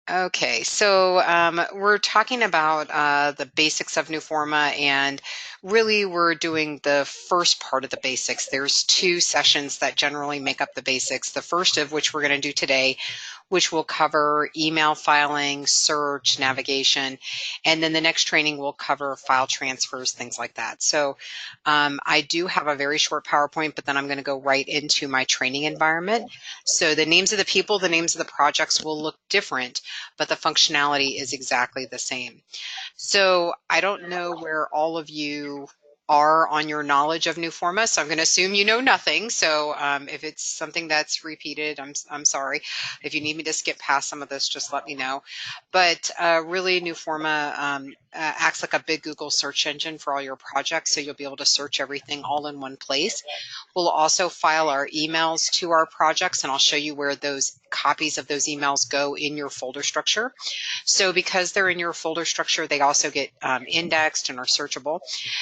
Okay, so we're talking about the basics of Newforma, and really we're doing the first part of the basics. There's two sessions that generally make up the basics. The first of which we're going to do today, which will cover email filing, search, navigation, and then the next training will cover file transfers, things like that. So I do have a very short PowerPoint, but then I'm going to go right into my training environment. So the names of the people, the names of the projects will look different, but the functionality is exactly the same. So I don't know where all of you are on your knowledge of Newforma, so I'm going to assume you know nothing. So if it's something that's repeated, I'm sorry. If you need me to skip past some of this, just let me know. But really, Newforma acts like a big Google search engine for all your projects, so you'll be able to search everything all in one place. We'll also file our emails to our projects, and I'll show you where those copies of those emails go in your folder structure. So because they're in your folder structure, they also get indexed and are searchable.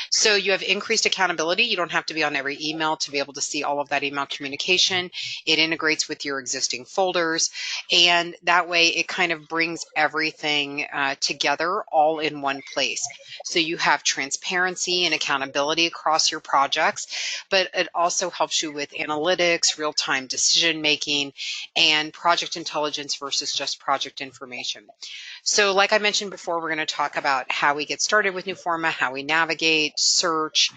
So you have increased accountability. You don't have to be on every email to be able to see all of that email communication. It integrates with your existing folders, and that way it kind of brings everything together all in one place. So you have transparency and accountability across your projects, but it also helps you with analytics, real-time decision making, and project intelligence versus just project information. So like I mentioned before, we're going to talk about how we get started with Newforma, how we navigate, search,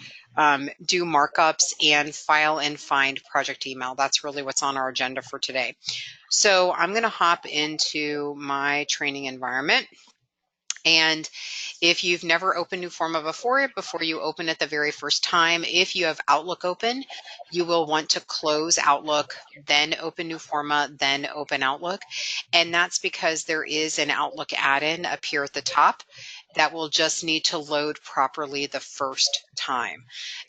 do markups, and file and find project email. That's really what's on our agenda for today. So I'm going to hop into my training environment. And if you've never opened Newforma before you open it the very first time, if you have Outlook open, you will want to close Outlook, then open Newforma, then open Outlook. And that's because there is an Outlook add-in up here at the top that will just need to load properly the first time.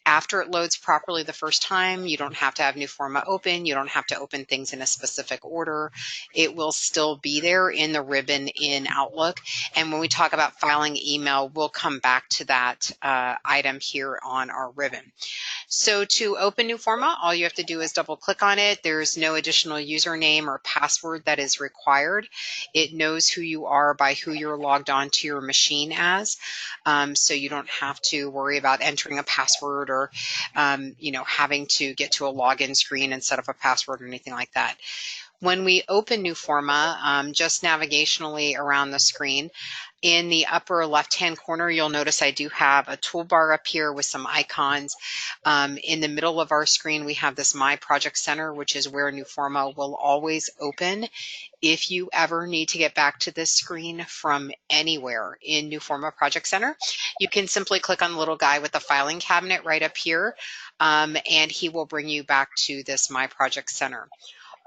After it loads properly the first time, you don't have to have Newforma open. You don't have to open things in a specific order. It will still be there in the ribbon in Outlook. And when we talk about filing email, we'll come back to that item here on our ribbon. So to open Newforma, all you have to do is double click on it. There's no additional username or password that is required. It knows who you are by who you're logged on to your machine as. So you don't have to worry about entering a password or having to get to a login screen and set up a password or anything like that. When we open Newforma, just navigationally around the screen, in the upper left-hand corner, you'll notice I do have a toolbar up here with some icons. In the middle of our screen, we have this My Project Center, which is where Newforma will always open. If you ever need to get back to this screen from anywhere in Newforma Project Center, you can simply click on the little guy with the filing cabinet right up here, and he will bring you back to this My Project Center.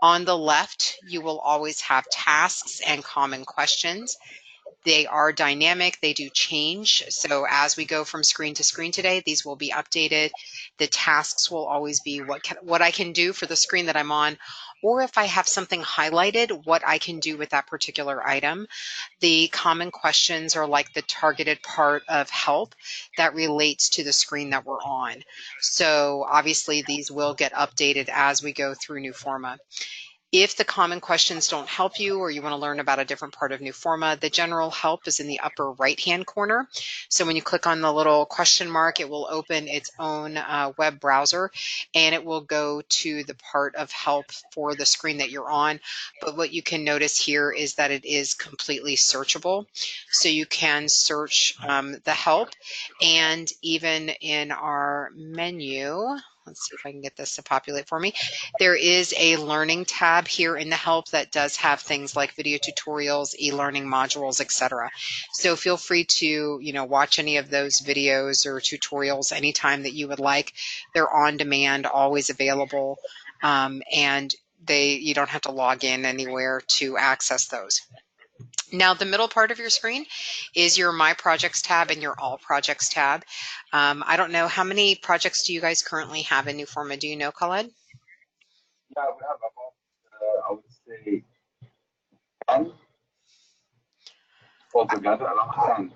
On the left, you will always have tasks and common questions. They are dynamic, they do change. So as we go from screen to screen today, these will be updated. The tasks will always be what I can do for the screen that I'm on, or if I have something highlighted, what I can do with that particular item. The common questions are like the targeted part of help that relates to the screen that we're on. So obviously these will get updated as we go through Newforma. If the common questions don't help you or you want to learn about a different part of Newforma, the general help is in the upper right-hand corner. So when you click on the little question mark, it will open its own web browser and it will go to the part of help for the screen that you're on. But what you can notice here is that it is completely searchable. So you can search the help, and even in our menu, let's see if I can get this to populate for me. There is a learning tab here in the help that does have things like video tutorials, e-learning modules, etc. So feel free to, watch any of those videos or tutorials anytime that you would like. They're on demand, always available, and you don't have to log in anywhere to access those. Now, the middle part of your screen is your My Projects tab and your All Projects tab. I don't know, how many projects do you guys currently have in Newforma? Do you know, Khaled? Yeah, we have about, I would say, 10 altogether, around 10.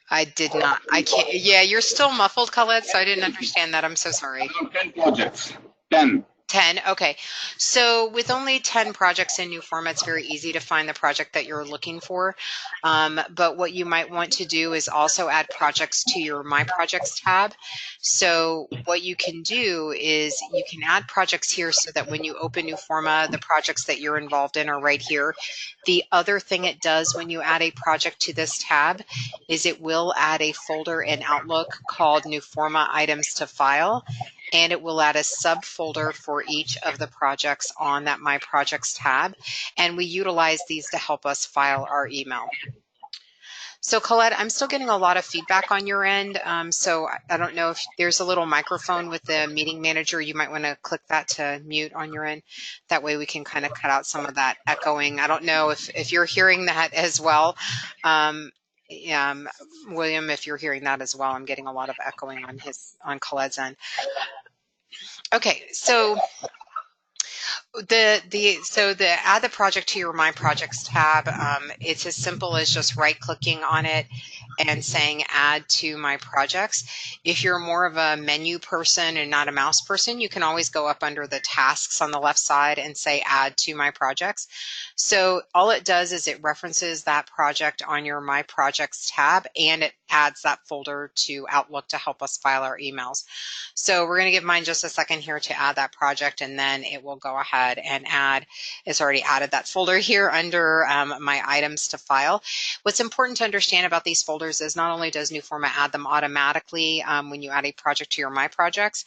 I did not. I can't. Yeah, you're still muffled, Khaled, so I didn't understand that. I'm so sorry. Around 10 projects. 10. 10. Okay. So with only 10 projects in Newforma, it's very easy to find the project that you're looking for. But what you might want to do is also add projects to your My Projects tab. So what you can do is you can add projects here so that when you open Newforma, the projects that you're involved in are right here. The other thing it does when you add a project to this tab is it will add a folder in Outlook called Newforma Items to File, and it will add a subfolder for each of the projects on that My Projects tab. And we utilize these to help us file our email. So Colette, I'm still getting a lot of feedback on your end. So I don't know if there's a little microphone with the meeting manager. You might want to click that to mute on your end. That way we can kind of cut out some of that echoing. I don't know if you're hearing that as well. Um, um, William, if you're hearing that as well, I'm getting a lot of echoing on Colette's end. Okay, so the add the project to your My Projects tab, it's as simple as just right clicking on it and saying add to My Projects. If you're more of a menu person and not a mouse person, you can always go up under the tasks on the left side and say add to My Projects. So all it does is it references that project on your My Projects tab, and it adds that folder to Outlook to help us file our emails. So we're going to give mine just a second here to add that project, and then it will go ahead and add. It's already added that folder here under my items to file. What's important to understand about these folders is not only does Newforma add them automatically when you add a project to your My Projects,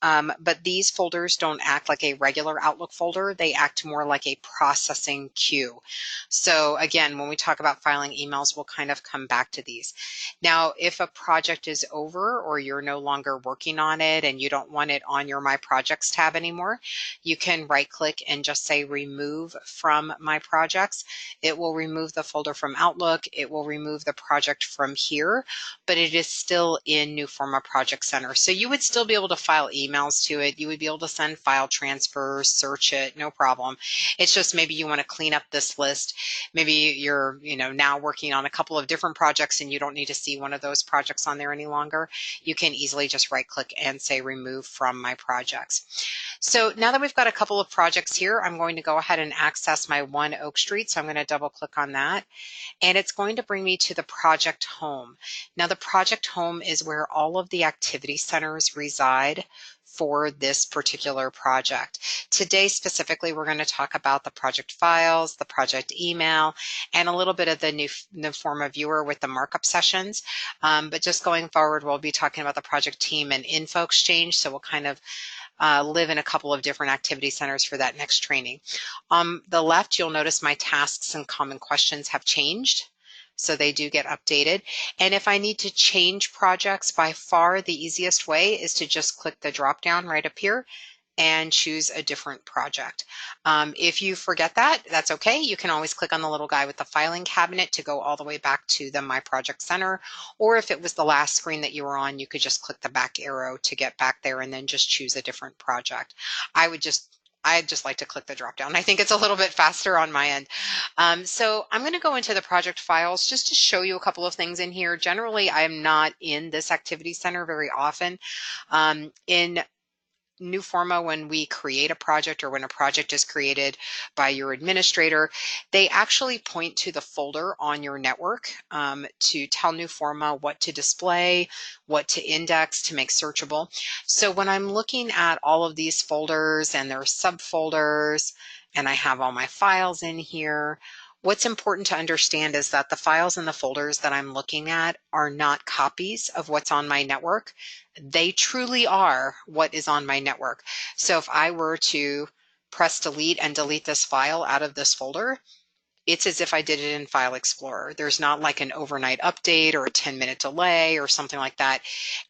but these folders don't act like a regular Outlook folder. They act more like a processing queue. So again, when we talk about filing emails, we'll kind of come back to these. Now, if a project is over or you're no longer working on it and you don't want it on your My Projects tab anymore, you can right click and just say remove from My Projects. It will remove the folder from Outlook. It will remove the project from here, but it is still in Newforma Project Center. So you would still be able to file emails to it. You would be able to send file transfers, search it, no problem. It's just maybe you want to clean up this list. Maybe you're, now working on a couple of different projects and you don't need to see one of those projects on there any longer. You can easily just right click and say remove from My Projects. So now that we've got a couple of projects here, I'm going to go ahead and access my One Oak Street. So I'm going to double click on that, and it's going to bring me to the project home. Now the project home is where all of the activity centers reside for this particular project. Today specifically, we're going to talk about the project files, the project email, and a little bit of the Newforma viewer with the markup sessions. But just going forward, we'll be talking about the project team and info exchange. So we'll kind of live in a couple of different activity centers for that next training. On the left, you'll notice my tasks and common questions have changed. So they do get updated. And if I need to change projects, by far the easiest way is to just click the drop down right up here and choose a different project. If you forget that, that's okay. You can always click on the little guy with the filing cabinet to go all the way back to the My Project Center. Or if it was the last screen that you were on, you could just click the back arrow to get back there and then just choose a different project. I just like to click the drop down. I think it's a little bit faster on my end. So I'm going to go into the project files just to show you a couple of things in here. Generally, I'm not in this activity center very often. In Newforma, when we create a project or when a project is created by your administrator, they actually point to the folder on your network to tell Newforma what to display, what to index to make searchable. So when I'm looking at all of these folders and their subfolders, and I have all my files in here, what's important to understand is that the files and the folders that I'm looking at are not copies of what's on my network. They truly are what is on my network. So if I were to press delete and delete this file out of this folder, it's as if I did it in File Explorer. There's not like an overnight update or a 10-minute delay or something like that.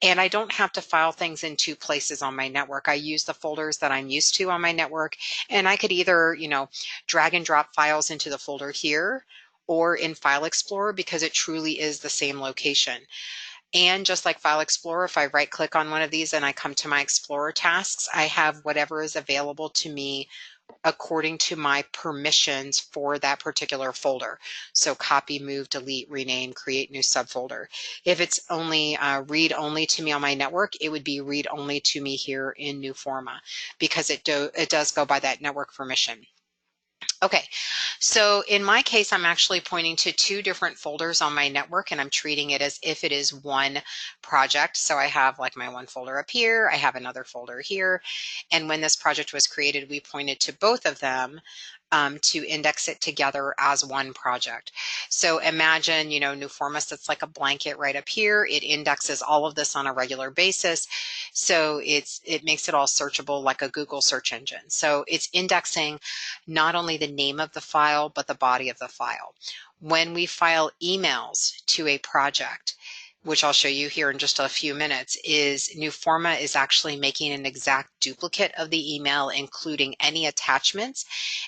And I don't have to file things in two places on my network. I use the folders that I'm used to on my network, and I could either, drag and drop files into the folder here or in File Explorer because it truly is the same location. And just like File Explorer, if I right click on one of these and I come to my Explorer tasks, I have whatever is available to me according to my permissions for that particular folder. So copy, move, delete, rename, create new subfolder. If it's only read only to me on my network, it would be read only to me here in Newforma because it does go by that network permission. Okay, so in my case, I'm actually pointing to two different folders on my network, and I'm treating it as if it is one project. So I have like my one folder up here, I have another folder here, and when this project was created, we pointed to both of them to index it together as one project. So imagine, Newforma sits like a blanket right up here. It indexes all of this on a regular basis. So it makes it all searchable like a Google search engine. So it's indexing not only the name of the file, but the body of the file. When we file emails to a project, which I'll show you here in just a few minutes, is Newforma is actually making an exact duplicate of the email, including any attachments,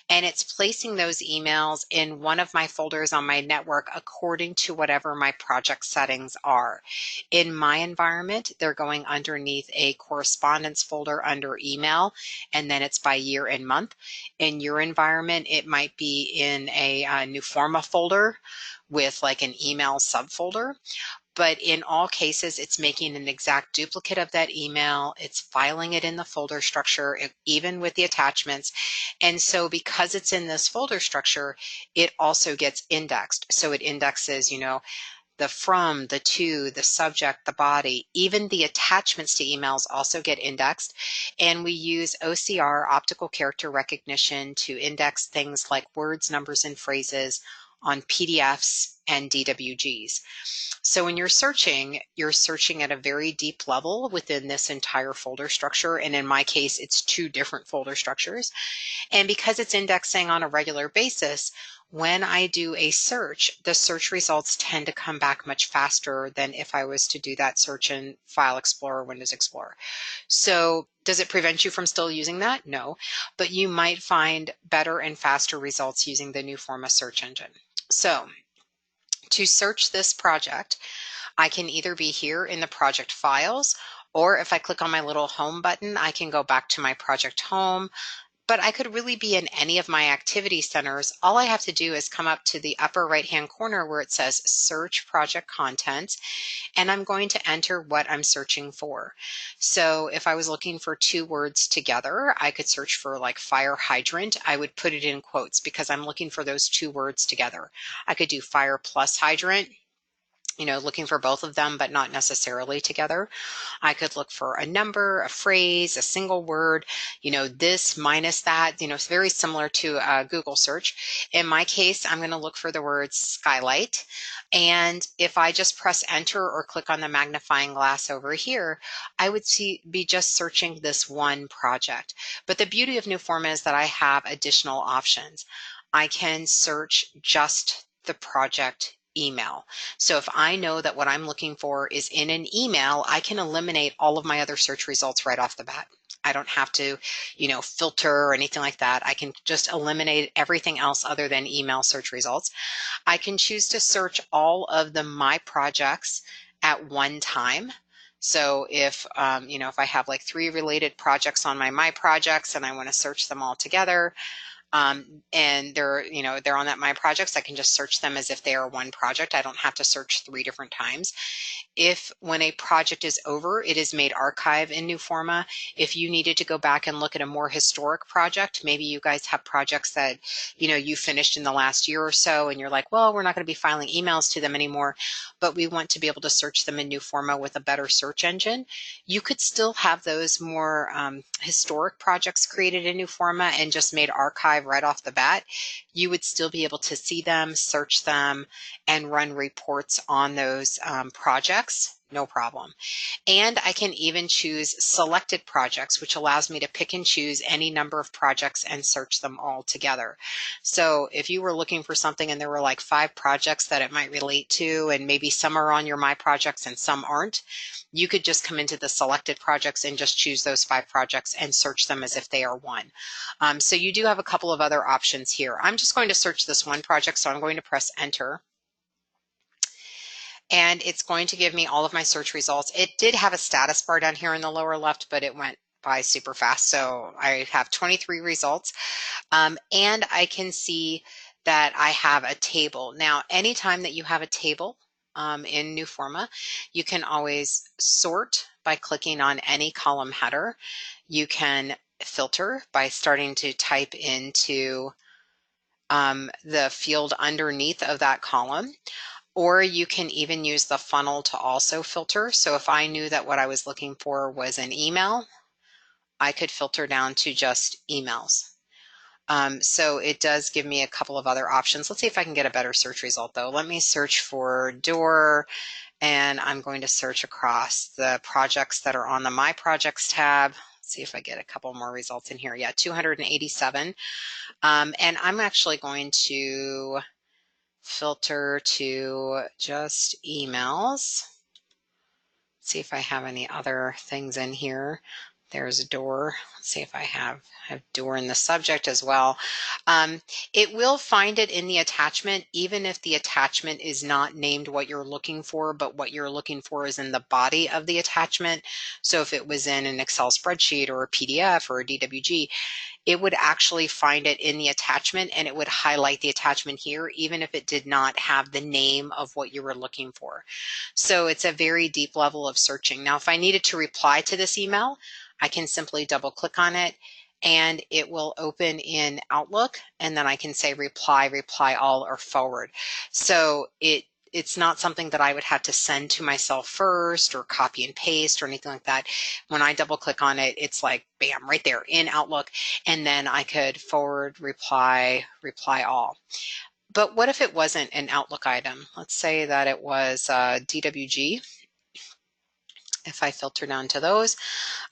and it's placing those emails in one of my folders on my network according to whatever my project settings are. In my environment, they're going underneath a correspondence folder under email, and then it's by year and month. In your environment, it might be in a Newforma folder with like an email subfolder. But in all cases, it's making an exact duplicate of that email. It's filing it in the folder structure, even with the attachments. And so because it's in this folder structure, it also gets indexed. So it indexes, the from, the to, the subject, the body, even the attachments to emails also get indexed. And we use OCR, optical character recognition, to index things like words, numbers, and phrases on PDFs and DWGs. So when you're searching at a very deep level within this entire folder structure. And in my case, it's two different folder structures. And because it's indexing on a regular basis, when I do a search, the search results tend to come back much faster than if I was to do that search in File Explorer, Windows Explorer. So does it prevent you from still using that? No, but you might find better and faster results using the Newforma search engine. So to search this project, I can either be here in the project files, or if I click on my little home button, I can go back to my project home. But I could really be in any of my activity centers. All I have to do is come up to the upper right-hand corner where it says Search Project Contents, and I'm going to enter what I'm searching for. So if I was looking for two words together, I could search for like fire hydrant. I would put it in quotes because I'm looking for those two words together. I could do fire plus hydrant, looking for both of them, but not necessarily together. I could look for a number, a phrase, a single word, this minus that, it's very similar to a Google search. In my case, I'm going to look for the word skylight. And if I just press enter or click on the magnifying glass over here, I would be just searching this one project. But the beauty of Newforma is that I have additional options. I can search just the project email. So if I know that what I'm looking for is in an email, I can eliminate all of my other search results right off the bat. I don't have to, filter or anything like that. I can just eliminate everything else other than email search results. I can choose to search all of the My Projects at one time. So if I have like 3 related projects on my Projects and I want to search them all together, and they're on that My Projects, I can just search them as if they are one project. I don't have to search 3 different times. If when a project is over, it is made archive in Newforma. If you needed to go back and look at a more historic project, maybe you guys have projects that, you finished in the last year or so, and you're like, well, we're not going to be filing emails to them anymore, but we want to be able to search them in Newforma with a better search engine. You could still have those more historic projects created in Newforma and just made archive right off the bat. You would still be able to see them, search them, and run reports on those projects, no problem. And I can even choose selected projects, which allows me to pick and choose any number of projects and search them all together. So if you were looking for something and there were like 5 projects that it might relate to, and maybe some are on your My Projects and some aren't, you could just come into the selected projects and just choose those 5 projects and search them as if they are one. So you do have a couple of other options here. I'm just going to search this one project, so I'm going to press enter. And it's going to give me all of my search results. It did have a status bar down here in the lower left, but it went by super fast. So I have 23 results, and I can see that I have a table. Now, anytime that you have a table in Newforma, you can always sort by clicking on any column header. You can filter by starting to type into the field underneath of that column, or you can even use the funnel to also filter. So if I knew that what I was looking for was an email, I could filter down to just emails. So it does give me a couple of other options. Let's see if I can get a better search result though. Let me search for door, and I'm going to search across the projects that are on the My Projects tab. Let's see if I get a couple more results in here. Yeah, 287. And I'm actually going to filter to just emails. See if I have any other things in here. There's a door. Let's see if I have door in the subject as well. It will find it in the attachment, even if the attachment is not named what you're looking for, but what you're looking for is in the body of the attachment. So if it was in an Excel spreadsheet or a PDF or a DWG, it would actually find it in the attachment, and it would highlight the attachment here, even if it did not have the name of what you were looking for. So it's a very deep level of searching. Now, if I needed to reply to this email, I can simply double click on it and it will open in Outlook, and then I can say reply, reply all, or forward. So it's not something that I would have to send to myself first or copy and paste or anything like that. When I double click on it, it's like bam, right there in Outlook, and then I could forward, reply, reply all. But what if it wasn't an Outlook item? Let's say that it was DWG. If I filter down to those,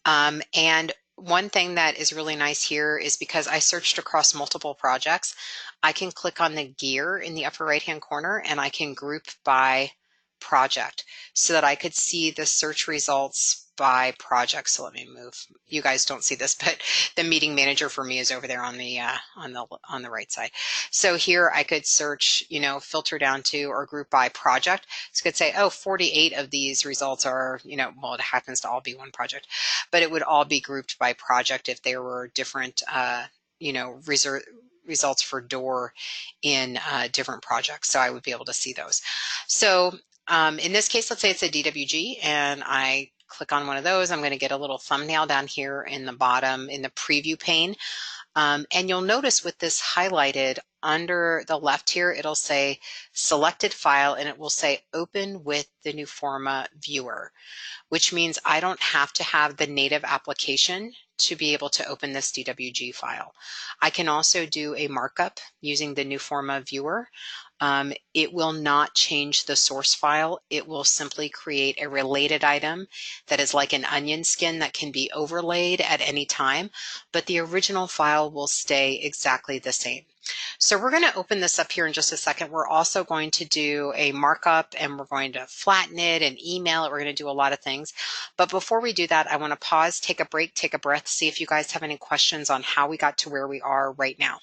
and one thing that is really nice here is because I searched across multiple projects, I can click on the gear in the upper right hand corner and I can group by project so that I could see the search results by project. So let me move. You guys don't see this, but the meeting manager for me is over there on the right side. So here I could search, filter down to or group by project. So I could say, oh, 48 of these results are, well, it happens to all be one project, but it would all be grouped by project if there were different, results for door in different projects. So I would be able to see those. So in this case, let's say it's a DWG and I click on one of those. I'm going to get a little thumbnail down here in the bottom in the preview pane. And you'll notice with this highlighted under the left here, it'll say selected file and it will say open with the Newforma viewer, which means I don't have to have the native application to be able to open this DWG file. I can also do a markup using the Newforma viewer. It will not change the source file. It will simply create a related item that is like an onion skin that can be overlaid at any time, but the original file will stay exactly the same. So we're going to open this up here in just a second. We're also going to do a markup and we're going to flatten it and email it. We're going to do a lot of things. But before we do that, I want to pause, take a break, take a breath, see if you guys have any questions on how we got to where we are right now.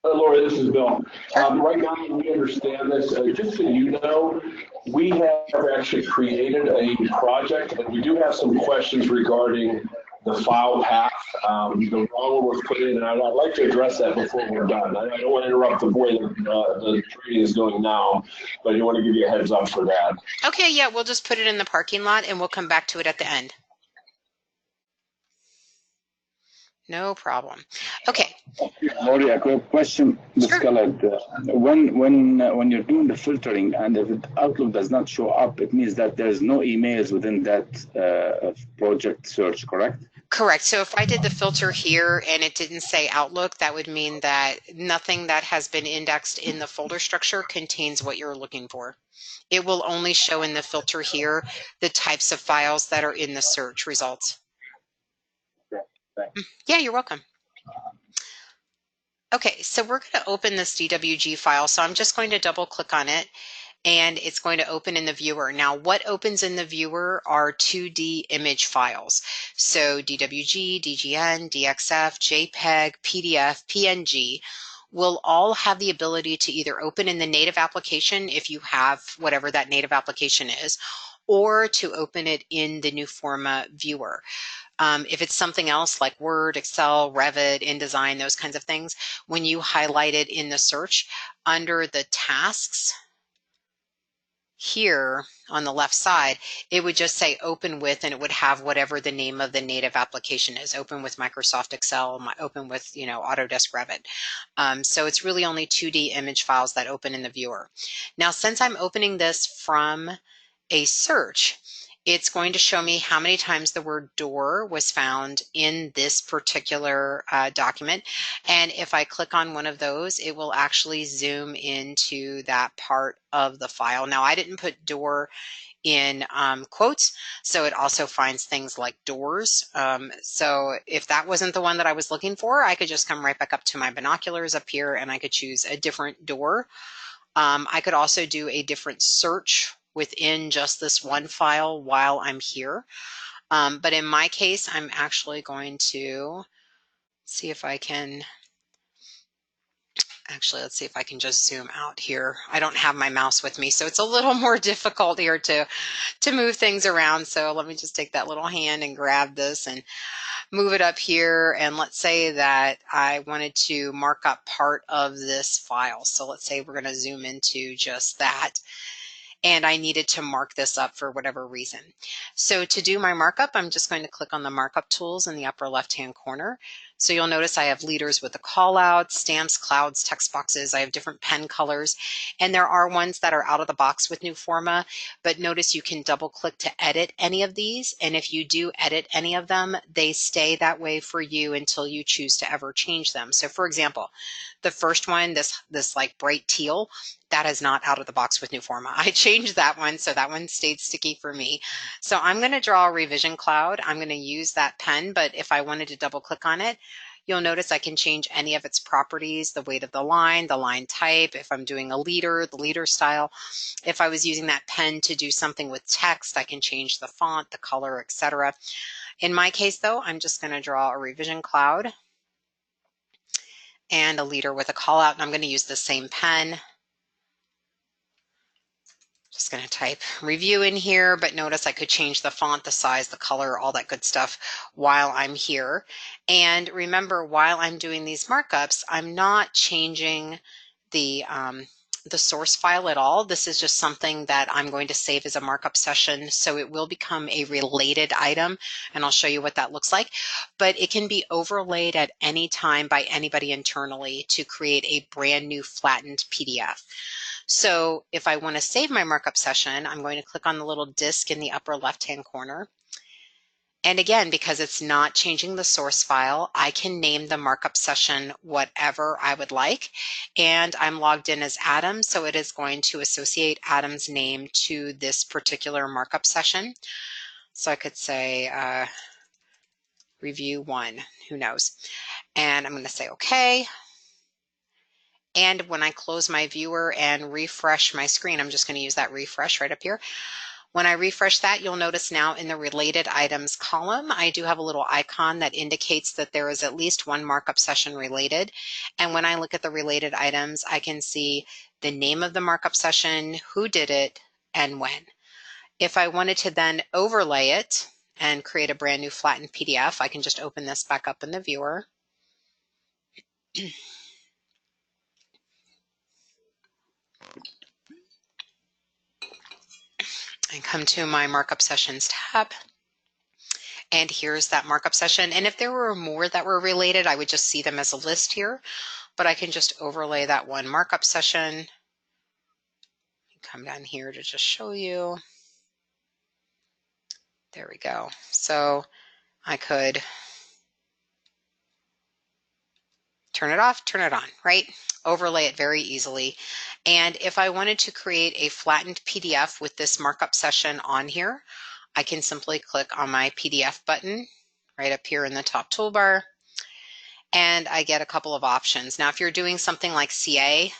Laura, this is Bill. Right now, we understand this. Just so you know, we have actually created a project, and we do have some questions regarding the file path. The wrong one was put in, and I'd like to address that before we're done. I don't want to interrupt the way the training is going now, but I want to give you a heads up for that. Okay, yeah, we'll just put it in the parking lot, and we'll come back to it at the end. No problem. Okay. Lori, a quick question. Sure. When you're doing the filtering and if Outlook does not show up, it means that there's no emails within that project search, correct? Correct. So if I did the filter here and it didn't say Outlook, that would mean that nothing that has been indexed in the folder structure contains what you're looking for. It will only show in the filter here the types of files that are in the search results. Yeah, you're welcome. Okay, so we're going to open this DWG file. So I'm just going to double click on it and it's going to open in the viewer. Now, what opens in the viewer are 2D image files. So DWG, DGN, DXF, JPEG, PDF, PNG. will all have the ability to either open in the native application if you have whatever that native application is, or to open it in the Newforma viewer. If it's something else like Word, Excel, Revit, InDesign, those kinds of things, when you highlight it in the search under the tasks here on the left side, it would just say open with, and it would have whatever the name of the native application is. Open with Microsoft Excel, open with, Autodesk Revit. So it's really only 2D image files that open in the viewer. Now, since I'm opening this from a search, it's going to show me how many times the word door was found in this particular document. And if I click on one of those, it will actually zoom into that part of the file. Now, I didn't put door in quotes, so it also finds things like doors. So if that wasn't the one that I was looking for, I could just come right back up to my binoculars up here and I could choose a different door. I could also do a different search within just this one file while I'm here. But in my case, I'm actually going to see if I can, let's see if I can just zoom out here. I don't have my mouse with me, so it's a little more difficult here to move things around. So let me just take that little hand and grab this and move it up here. And let's say that I wanted to mark up part of this file. So let's say we're going to zoom into just that. And I needed to mark this up for whatever reason. So to do my markup, I'm just going to click on the markup tools in the upper left-hand corner. So you'll notice I have leaders with the callouts, stamps, clouds, text boxes. I have different pen colors, and there are ones that are out of the box with Newforma, but notice you can double click to edit any of these. And if you do edit any of them, they stay that way for you until you choose to ever change them. So for example, the first one, this like bright teal, that is not out of the box with Newforma. I changed that one, so that one stayed sticky for me. So I'm going to draw a revision cloud. I'm going to use that pen, but if I wanted to double click on it, you'll notice I can change any of its properties, the weight of the line type, if I'm doing a leader, the leader style. If I was using that pen to do something with text, I can change the font, the color, etc. In my case, though, I'm just going to draw a revision cloud and a leader with a call out, and I'm going to use the same pen. Just going to type review in here, but notice I could change the font, the size, the color, all that good stuff while I'm here. And remember, while I'm doing these markups, I'm not changing the source file at all. This is just something that I'm going to save as a markup session, so it will become a related item, and I'll show you what that looks like. But it can be overlaid at any time by anybody internally to create a brand new flattened PDF. So if I want to save my markup session, I'm going to click on the little disk in the upper left-hand corner. And again, because it's not changing the source file, I can name the markup session whatever I would like. And I'm logged in as Adam, so it is going to associate Adam's name to this particular markup session. So I could say review 1, who knows. And I'm going to say okay. And when I close my viewer and refresh my screen, I'm just going to use that refresh right up here. When I refresh that, you'll notice now in the related items column, I do have a little icon that indicates that there is at least one markup session related. And when I look at the related items, I can see the name of the markup session, who did it, and when. If I wanted to then overlay it and create a brand new flattened PDF, I can just open this back up in the viewer. And come to my markup sessions tab. And here's that markup session. And if there were more that were related, I would just see them as a list here, but I can just overlay that one markup session. Come down here to just show you. There we go. So I could turn it off, turn it on, right? Overlay it very easily. And if I wanted to create a flattened PDF with this markup session on here, I can simply click on my PDF button right up here in the top toolbar, and I get a couple of options. Now, if you're doing something like CA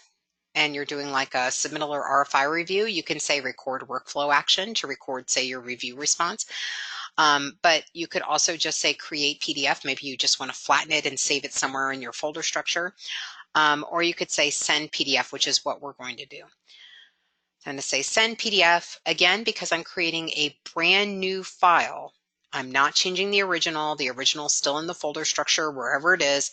and you're doing like a submittal or RFI review, you can say record workflow action to record, say, your review response. But you could also just say create PDF. Maybe you just want to flatten it and save it somewhere in your folder structure. or you could say send PDF, which is what we're going to do. I'm going to say send PDF again because I'm creating a brand new file. I'm not changing the original. The original is still in the folder structure wherever it is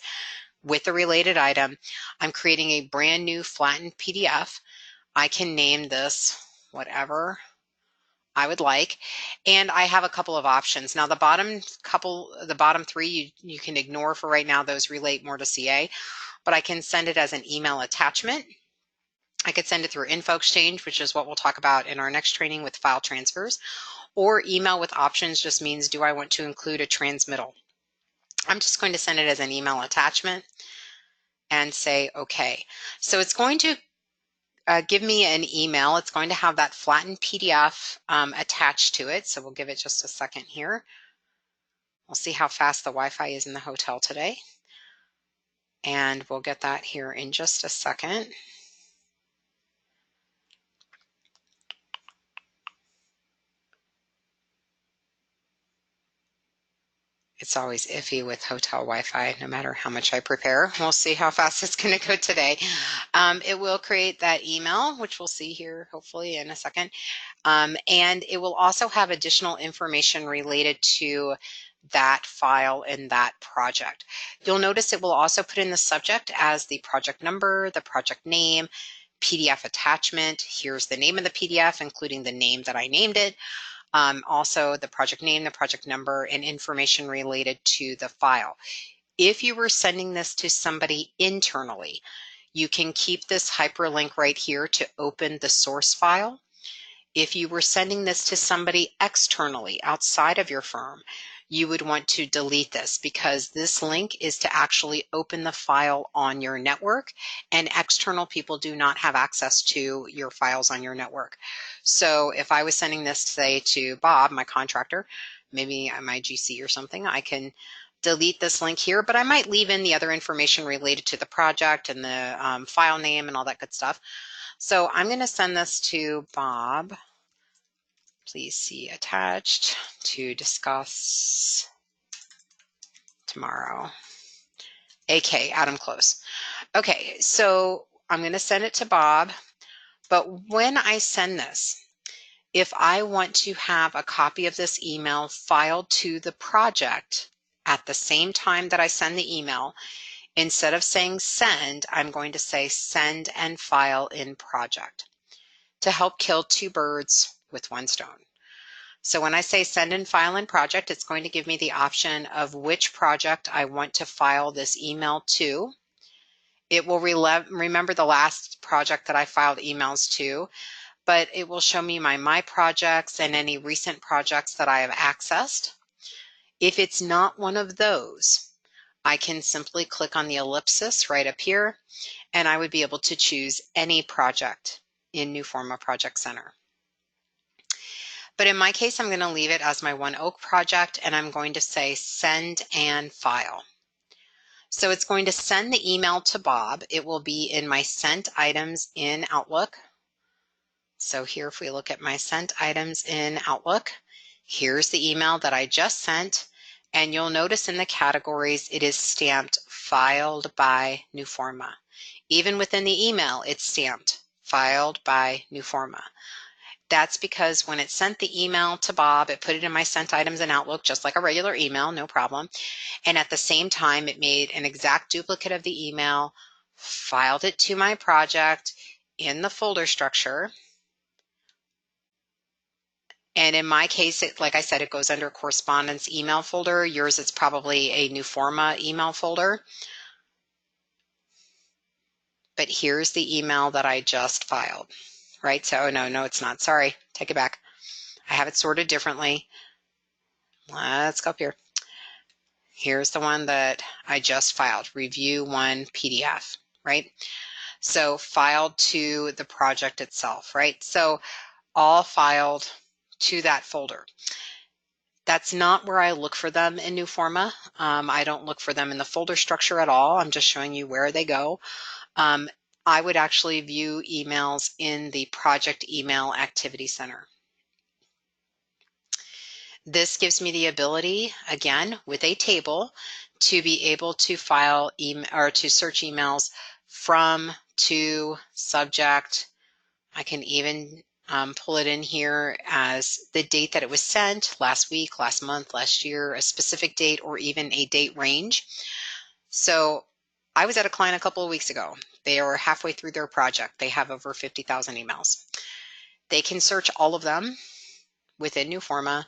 with the related item. I'm creating a brand new flattened PDF. I can name this whatever I would like, and I have a couple of options. Now the bottom three you can ignore for right now. Those relate more to CA, but I can send it as an email attachment. I could send it through Info Exchange, which is what we'll talk about in our next training with file transfers, or email with options just means, do I want to include a transmittal? I'm just going to send it as an email attachment and say, okay. So it's going to give me an email. It's going to have that flattened PDF attached to it. So we'll give it just a second here. We'll see how fast the Wi-Fi is in the hotel today. And we'll get that here in just a second. It's always iffy with hotel Wi-Fi, no matter how much I prepare. We'll see how fast it's going to go today. It will create that email, which we'll see here hopefully in a second. And it will also have additional information related to that file and that project. You'll notice it will also put in the subject as the project number, the project name, PDF attachment. Here's the name of the PDF, including the name that I named it. Also the project name, the project number, and information related to the file. If you were sending this to somebody internally, you can keep this hyperlink right here to open the source file. If you were sending this to somebody externally outside of your firm, you would want to delete this because this link is to actually open the file on your network, and external people do not have access to your files on your network. So if I was sending this, say, to Bob, my contractor, maybe my GC or something, I can delete this link here, but I might leave in the other information related to the project and the file name and all that good stuff. So I'm going to send this to Bob. Please see attached to discuss tomorrow. AK, Adam Close. Okay, so I'm going to send it to Bob, but when I send this, if I want to have a copy of this email filed to the project at the same time that I send the email, instead of saying send, I'm going to say send and file in project to help kill two birds with one stone. So when I say send and file in project, it's going to give me the option of which project I want to file this email to. It will remember the last project that I filed emails to, but it will show me my projects and any recent projects that I have accessed. If it's not one of those, I can simply click on the ellipsis right up here, and I would be able to choose any project in Newforma Project Center. But in my case, I'm going to leave it as my One Oak project, and I'm going to say send and file. So it's going to send the email to Bob. It will be in my sent items in Outlook. So here, if we look at my sent items in Outlook, here's the email that I just sent. And you'll notice in the categories, it is stamped filed by Newforma. Even within the email, it's stamped filed by Newforma. That's because when it sent the email to Bob, it put it in my sent items in Outlook, just like a regular email, no problem. And at the same time, it made an exact duplicate of the email, filed it to my project in the folder structure. And in my case, like I said, it goes under correspondence email folder. Yours, it's probably a Newforma email folder. But here's the email that I just filed, right? So no, it's not. Sorry, take it back. I have it sorted differently. Let's go up here. Here's the one that I just filed, Review 1 PDF, right? So filed to the project itself, right? So all filed to that folder. That's not where I look for them in Newforma. I don't look for them in the folder structure at all. I'm just showing you where they go. I would actually view emails in the Project Email Activity Center. This gives me the ability, again, with a table, to be able to file or to search emails from, to, subject. I can even pull it in here as the date that it was sent, last week, last month, last year, a specific date, or even a date range. So I was at a client a couple of weeks ago. They are halfway through their project. They have over 50,000 emails. They can search all of them within Newforma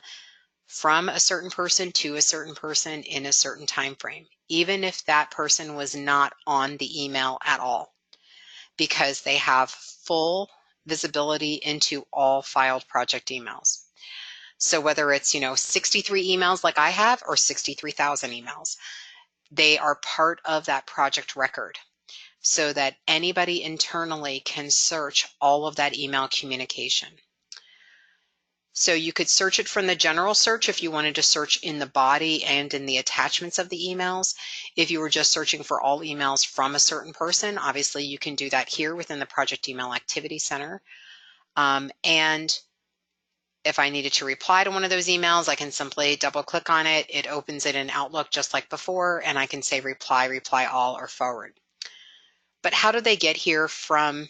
from a certain person to a certain person in a certain time frame, even if that person was not on the email at all, because they have full visibility into all filed project emails. So whether it's, 63 emails like I have or 63,000 emails, they are part of that project record so that anybody internally can search all of that email communication. So you could search it from the general search if you wanted to search in the body and in the attachments of the emails. If you were just searching for all emails from a certain person, obviously you can do that here within the Project Email Activity Center. And if I needed to reply to one of those emails, I can simply double click on it. It opens it in Outlook just like before, and I can say reply, reply all, or forward. But how do they get here from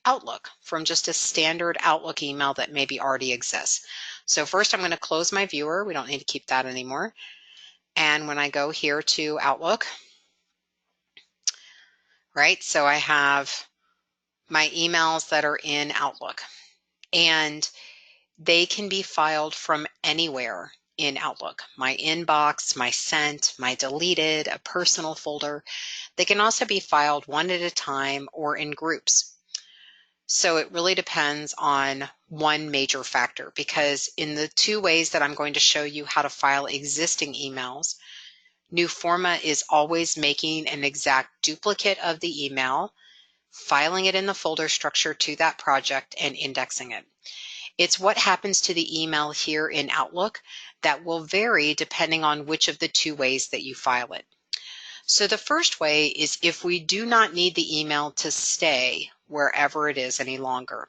Outlook, from just a standard Outlook email that maybe already exists? So first I'm going to close my viewer. We don't need to keep that anymore. And when I go here to Outlook, right, so I have my emails that are in Outlook, and they can be filed from anywhere in Outlook. My inbox, my sent, my deleted, a personal folder. They can also be filed one at a time or in groups. So it really depends on one major factor, because in the two ways that I'm going to show you how to file existing emails, Newforma is always making an exact duplicate of the email, filing it in the folder structure to that project, and indexing it. It's what happens to the email here in Outlook that will vary depending on which of the two ways that you file it. So the first way is if we do not need the email to stay wherever it is any longer.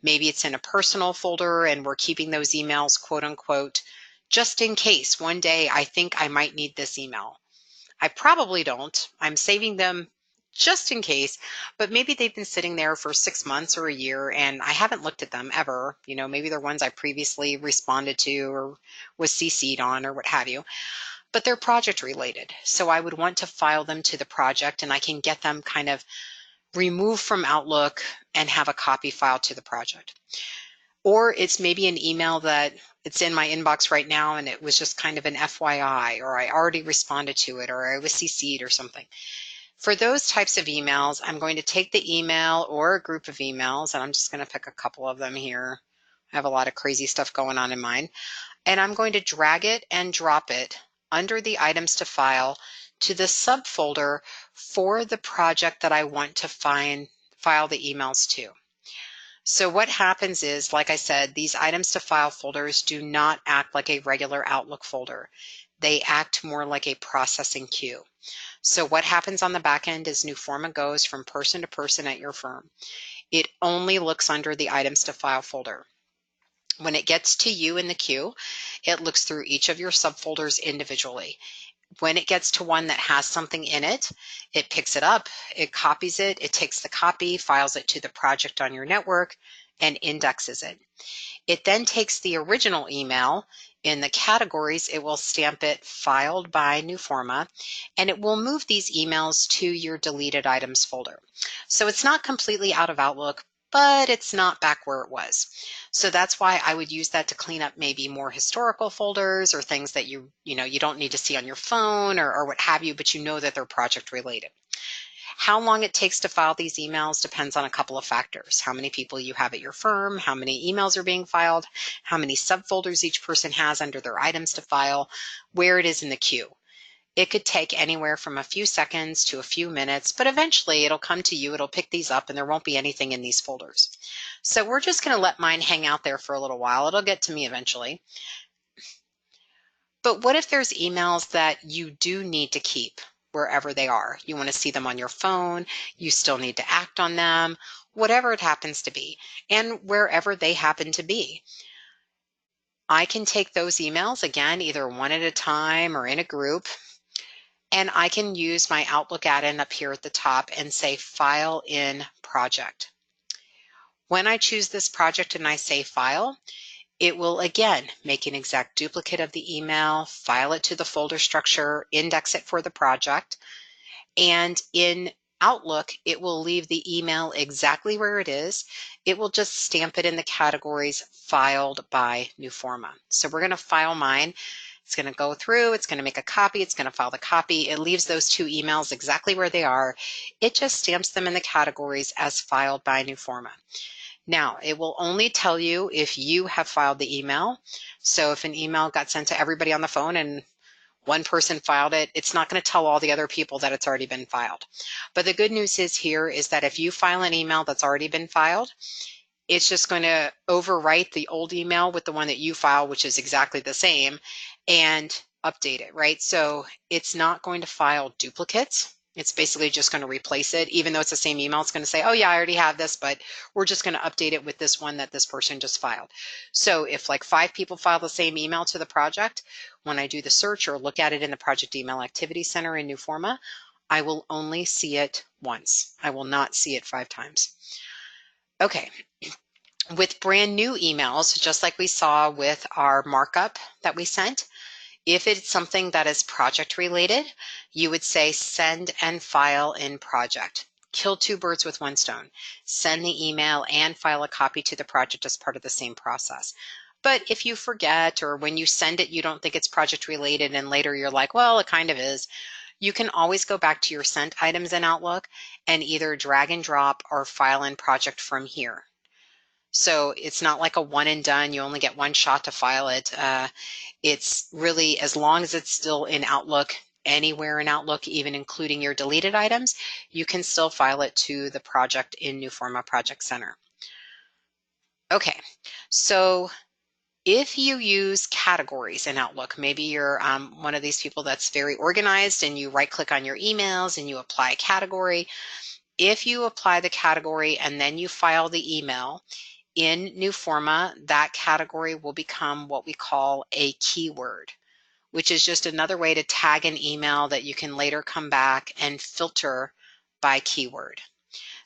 Maybe it's in a personal folder and we're keeping those emails, quote unquote, just in case one day I think I might need this email. I probably don't. I'm saving them just in case, but maybe they've been sitting there for 6 months or a year and I haven't looked at them ever. Maybe they're ones I previously responded to or was CC'd on or what have you, but they're project related. So I would want to file them to the project, and I can get them kind of removed from Outlook and have a copy filed to the project. Or it's maybe an email that it's in my inbox right now and it was just kind of an FYI, or I already responded to it, or I was CC'd or something. For those types of emails, I'm going to take the email or a group of emails, and I'm just going to pick a couple of them here. I have a lot of crazy stuff going on in mine. And I'm going to drag it and drop it under the items to file to the subfolder for the project that I want to file the emails to. So what happens is, like I said, these items to file folders do not act like a regular Outlook folder. They act more like a processing queue. So what happens on the back end is Newforma goes from person to person at your firm. It only looks under the items to file folder. When it gets to you in the queue, it looks through each of your subfolders individually. When it gets to one that has something in it, it picks it up, it copies it, it takes the copy, files it to the project on your network, and indexes it. It then takes the original email. In the categories, it will stamp it filed by Newforma, and it will move these emails to your deleted items folder. So it's not completely out of Outlook, but it's not back where it was. So that's why I would use that to clean up maybe more historical folders or things that you don't need to see on your phone or what have you, but you know that they're project related. How long it takes to file these emails depends on a couple of factors. How many people you have at your firm, how many emails are being filed, how many subfolders each person has under their items to file, where it is in the queue. It could take anywhere from a few seconds to a few minutes, but eventually it'll come to you, it'll pick these up, and there won't be anything in these folders. So we're just going to let mine hang out there for a little while. It'll get to me eventually. But what if there's emails that you do need to keep wherever they are? You want to see them on your phone, you still need to act on them, whatever it happens to be, and wherever they happen to be. I can take those emails, again, either one at a time or in a group, And I can use my Outlook add-in up here at the top and say File in Project. When I choose this project and I say File, it will again make an exact duplicate of the email, file it to the folder structure, index it for the project, and in Outlook, it will leave the email exactly where it is. It will just stamp it in the categories filed by Newforma. So we're going to file mine. It's going to go through, it's going to make a copy, it's going to file the copy. It leaves those two emails exactly where they are. It just stamps them in the categories as filed by Newforma. Now, it will only tell you if you have filed the email. So if an email got sent to everybody on the phone and one person filed it, it's not going to tell all the other people that it's already been filed. But the good news is here is that if you file an email that's already been filed, it's just going to overwrite the old email with the one that you file, which is exactly the same, and update it, right? So it's not going to file duplicates. It's basically just going to replace it. Even though it's the same email, it's going to say, oh yeah, I already have this, but we're just going to update it with this one that this person just filed. So if like 5 people file the same email to the project, when I do the search or look at it in the Project Email Activity Center in Newforma, I will only see it once. I will not see it 5 times. Okay. With brand new emails, just like we saw with our markup that we sent, if it's something that is project related, you would say send and file in project. Kill 2 birds with 1 stone. Send the email and file a copy to the project as part of the same process. But if you forget, or when you send it, you don't think it's project related and later you're like, well, it kind of is, you can always go back to your sent items in Outlook and either drag and drop or file in project from here. So it's not like a one and done. You only get 1 shot to file it. It's really, as long as it's still in Outlook, anywhere in Outlook, even including your deleted items, you can still file it to the project in Newforma Project Center. Okay, so if you use categories in Outlook, maybe you're one of these people that's very organized and you right-click on your emails and you apply a category. If you apply the category and then you file the email, in Newforma, that category will become what we call a keyword, which is just another way to tag an email that you can later come back and filter by keyword.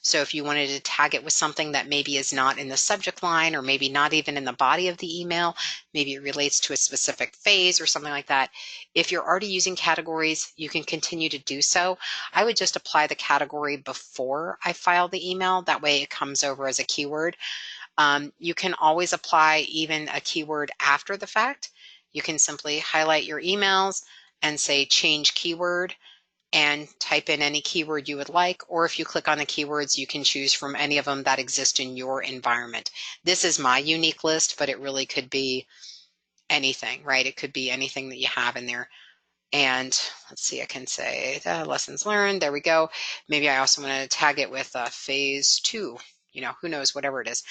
So if you wanted to tag it with something that maybe is not in the subject line or maybe not even in the body of the email, maybe it relates to a specific phase or something like that. If you're already using categories, you can continue to do so. I would just apply the category before I file the email. That way it comes over as a keyword. You can always apply even a keyword after the fact. You can simply highlight your emails and say change keyword and type in any keyword you would like, or if you click on the keywords, you can choose from any of them that exist in your environment. This is my unique list, but it really could be anything, right? It could be anything that you have in there. And let's see, I can say lessons learned. There we go. Maybe I also want to tag it with phase 2, who knows, whatever it is.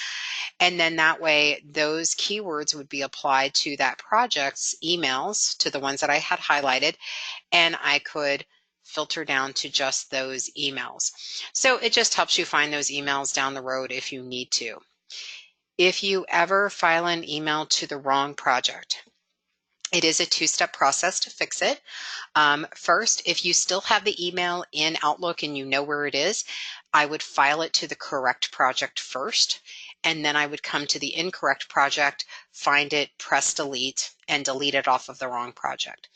And then that way, those keywords would be applied to that project's emails, to the ones that I had highlighted, and I could filter down to just those emails. So it just helps you find those emails down the road if you need to. If you ever file an email to the wrong project, it is a 2-step process to fix it. First, if you still have the email in Outlook and you know where it is, I would file it to the correct project first, and then I would come to the incorrect project, find it, press delete, and delete it off of the wrong project.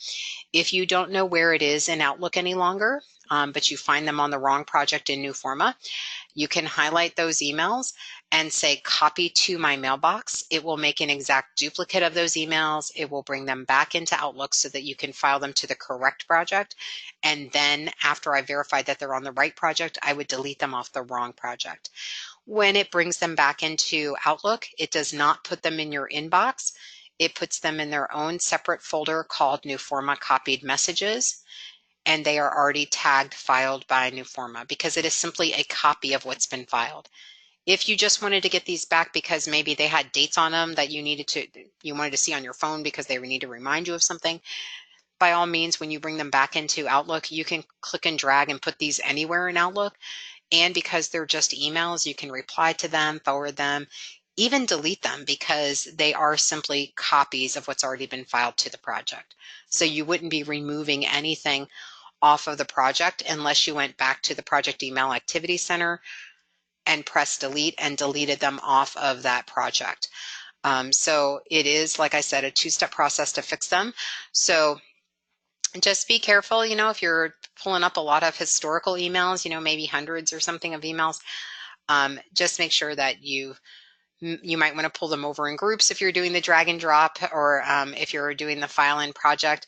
If you don't know where it is in Outlook any longer, but you find them on the wrong project in Newforma, you can highlight those emails and say copy to my mailbox. It will make an exact duplicate of those emails. It will bring them back into Outlook so that you can file them to the correct project. And then after I verified that they're on the right project, I would delete them off the wrong project. When it brings them back into Outlook, it does not put them in your inbox. It puts them in their own separate folder called Newforma Copied Messages, and they are already tagged filed by Newforma because it is simply a copy of what's been filed. If you just wanted to get these back because maybe they had dates on them that you wanted to see on your phone because they need to remind you of something, by all means, when you bring them back into Outlook, you can click and drag and put these anywhere in Outlook. And because they're just emails, you can reply to them, forward them, even delete them because they are simply copies of what's already been filed to the project. So you wouldn't be removing anything off of the project unless you went back to the project email activity center and pressed delete and deleted them off of that project. So it is, like I said, a two-step process to fix them. So just be careful, if you're pulling up a lot of historical emails, maybe hundreds or something of emails, just make sure that you might want to pull them over in groups if you're doing the drag and drop, or if you're doing the file in project.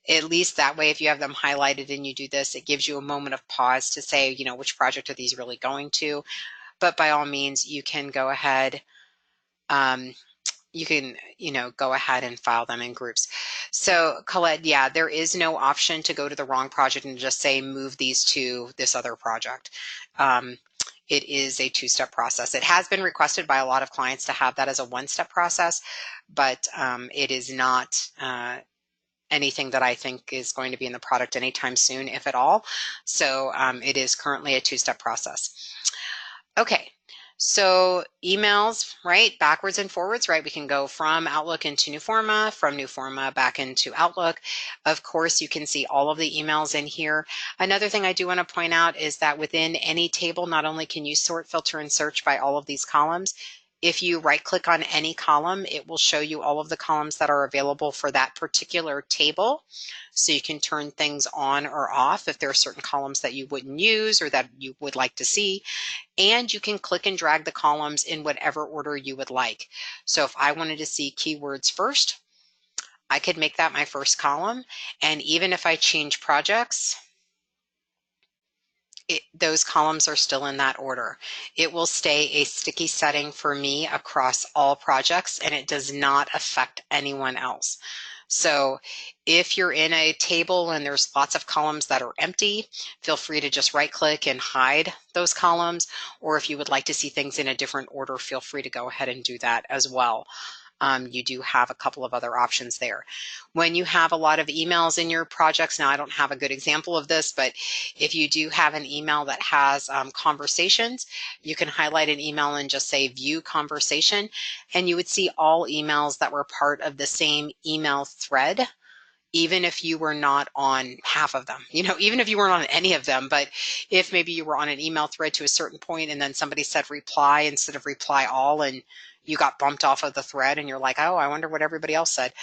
At least that way, if you have them highlighted and you do this, it gives you a moment of pause to say, which project are these really going to? But by all means, you can go ahead. You can, go ahead and file them in groups. So Colette, yeah, there is no option to go to the wrong project and just say, move these to this other project. It is a two-step process. It has been requested by a lot of clients to have that as a one-step process, but it is not anything that I think is going to be in the product anytime soon, if at all. So it is currently a two-step process. Okay. So emails, right? Backwards and forwards, right? We can go from Outlook into Newforma, from Newforma back into Outlook. Of course, you can see all of the emails in here. Another thing I do want to point out is that within any table, not only can you sort, filter, and search by all of these columns, if you right click on any column, it will show you all of the columns that are available for that particular table. So you can turn things on or off if there are certain columns that you wouldn't use or that you would like to see. And you can click and drag the columns in whatever order you would like. So if I wanted to see keywords first, I could make that my first column. And even if I change projects, those columns are still in that order. It will stay a sticky setting for me across all projects, and it does not affect anyone else. So if you're in a table and there's lots of columns that are empty, feel free to just right click and hide those columns. Or if you would like to see things in a different order, feel free to go ahead and do that as well. You do have a couple of other options there. When you have a lot of emails in your projects, now I don't have a good example of this, but if you do have an email that has conversations, you can highlight an email and just say view conversation, and you would see all emails that were part of the same email thread, even if you were not on half of them, even if you weren't on any of them. But if maybe you were on an email thread to a certain point and then somebody said reply instead of reply all, and you got bumped off of the thread and you're like, oh, I wonder what everybody else said.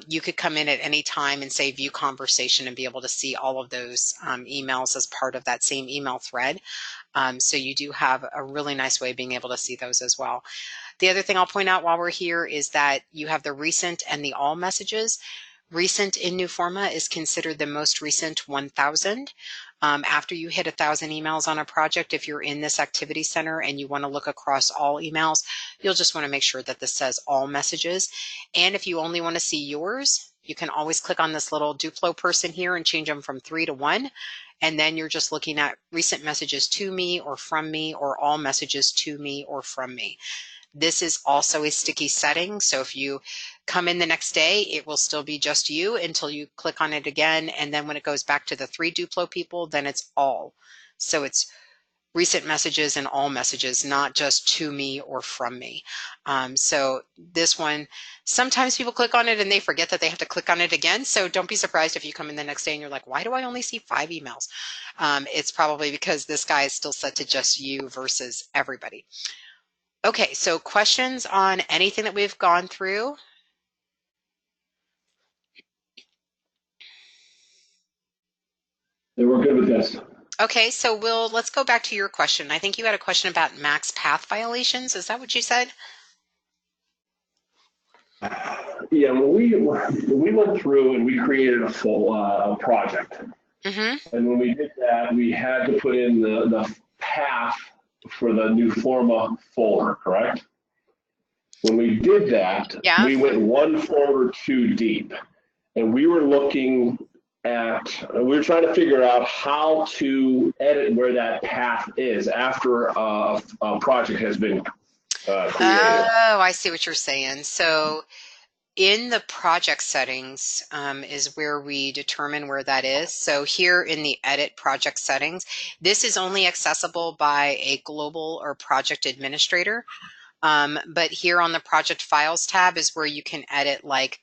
You could come in at any time and say view conversation and be able to see all of those emails as part of that same email thread. So you do have a really nice way of being able to see those as well. The other thing I'll point out while we're here is that you have the recent and the all messages. Recent in Newforma is considered the most recent 1,000. After you hit 1,000 emails on a project, if you're in this activity center and you want to look across all emails, you'll just want to make sure that this says all messages. And if you only want to see yours, you can always click on this little Duplo person here and change them from 3 to 1. And then you're just looking at recent messages to me or from me, or all messages to me or from me. This is also a sticky setting. So if you come in the next day, it will still be just you until you click on it again. And then when it goes back to the 3 Duplo people, then it's all. So it's recent messages and all messages, not just to me or from me. So this one, sometimes people click on it and they forget that they have to click on it again. So don't be surprised if you come in the next day and you're like, why do I only see 5 emails? It's probably because this guy is still set to just you versus everybody. Okay, so questions on anything that we've gone through? Yeah, we're good with this. Okay, so let's go back to your question. I think you had a question about max path violations. Is that what you said? Yeah, well, we went through and we created a full project. Mm-hmm. And when we did that, we had to put in the path for the Newforma folder, correct? When we did that, Yeah. we went one folder too deep. And we were looking at, we were trying to figure out how to edit where that path is after a project has been created. Oh, I see what you're saying. So in the project settings is where we determine where that is. So here in the edit project settings, this is only accessible by a global or project administrator. But here on the project files tab is where you can edit like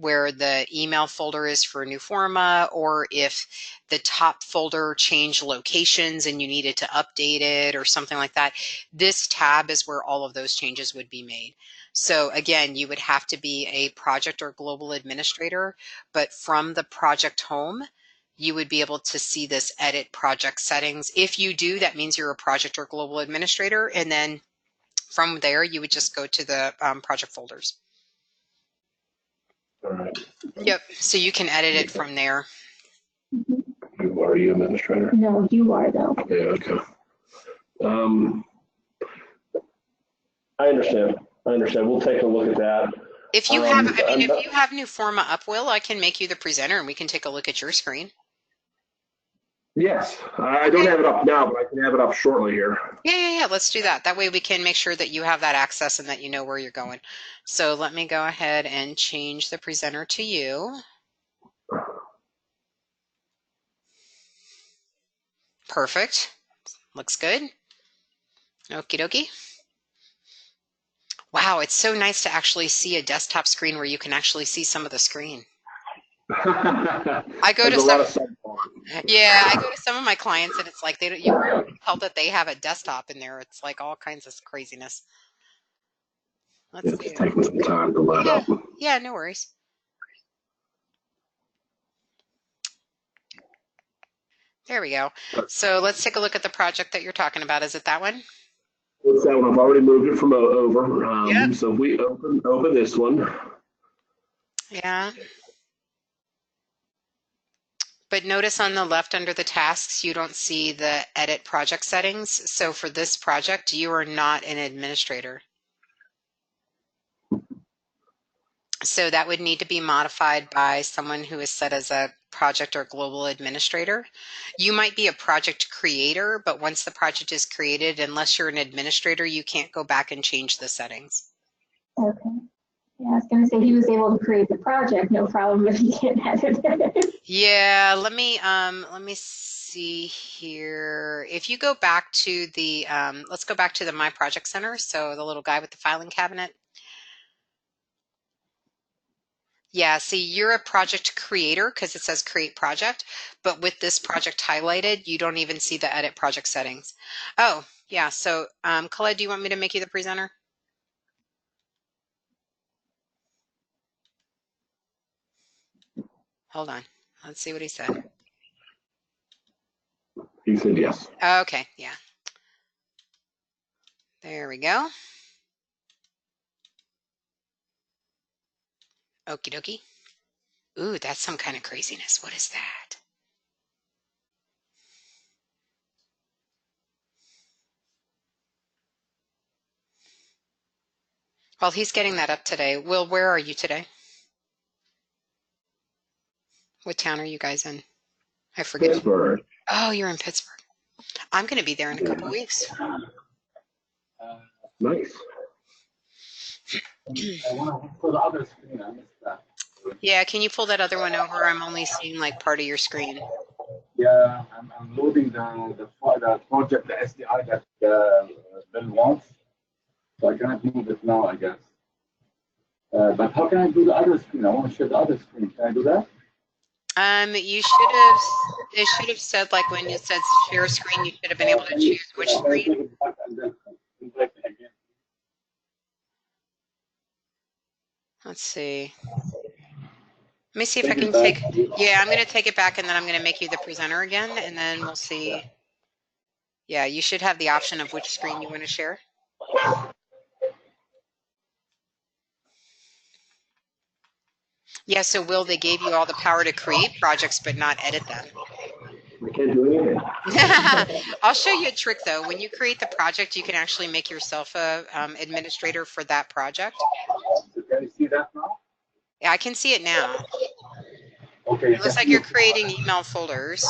where the email folder is for Newforma, or if the top folder changed locations and you needed to update it or something like that, this tab is where all of those changes would be made. So again, you would have to be a project or global administrator, but from the project home, you would be able to see this edit project settings. If you do, that means you're a project or global administrator. And then from there, you would just go to the project folders. All right. Yep. So you can edit it from there. Are you administrator? No, you are though. Yeah, okay. I understand. We'll take a look at that. If you have, if you have Newforma up, Will, I can make you the presenter and we can take a look at your screen. Yes, I don't have it up now, but I can have it up shortly here. Yeah. Let's do that. That way we can make sure that you have that access and that you know where you're going. So let me go ahead and change the presenter to you. Perfect. Looks good. Okie dokie. Wow, it's so nice to actually see a desktop screen where you can actually see some of the screen. I go to some, I go to some of my clients and it's like you can tell that they have a desktop in there. It's like all kinds of craziness. Let's see. It's taking some time to load up. Yeah, no worries. There we go. So let's take a look at the project that you're talking about. Is it that one? It's that one. I've already moved it from over. Yep. So if we open this one. Yeah. But notice on the left under the tasks, you don't see the edit project settings. So for this project, you are not an administrator. So that would need to be modified by someone who is set as a project or global administrator. You might be a project creator, but once the project is created, unless you're an administrator, you can't go back and change the settings. Okay. Yeah, I was going to say he was able to create the project, no problem, but he can't edit it. Yeah, let me see here. If you go back to the, let's go back to the My Project Center. So the little guy with the filing cabinet. Yeah, see, you're a project creator because it says create project, but with this project highlighted, you don't even see the edit project settings. Oh, yeah. So, Khaled, do you want me to make you the presenter? Hold on. Let's see what he said. He said yes. Okay, yeah. There we go. Okie dokie. Ooh, that's some kind of craziness. What is that? Well, he's getting that up today. Will, where are you today? What town are you guys in? I forget. Pittsburgh. Oh, you're in Pittsburgh. I'm going to be there in a couple weeks. Nice. Yeah, can you pull that other one over? I'm only seeing like part of your screen. Yeah, I'm loading the project, the SDI that Bill wants. So I cannot move it now, I guess. But how can I do the other screen? I want to share the other screen. Can I do that? You should have, it should have said, like when it says share screen, you should have been able to choose which screen. Let's see. Let me see if I can take, yeah, I'm going to take it back and then I'm going to make you the presenter again and then we'll see. Yeah, you should have the option of which screen you want to share. Yeah, so Will, they gave you all the power to create projects but not edit them. I can't do anything. I'll show you a trick though. When you create the project, you can actually make yourself a administrator for that project. Can you see that now? Yeah, I can see it now. Okay. It looks like you're creating email folders.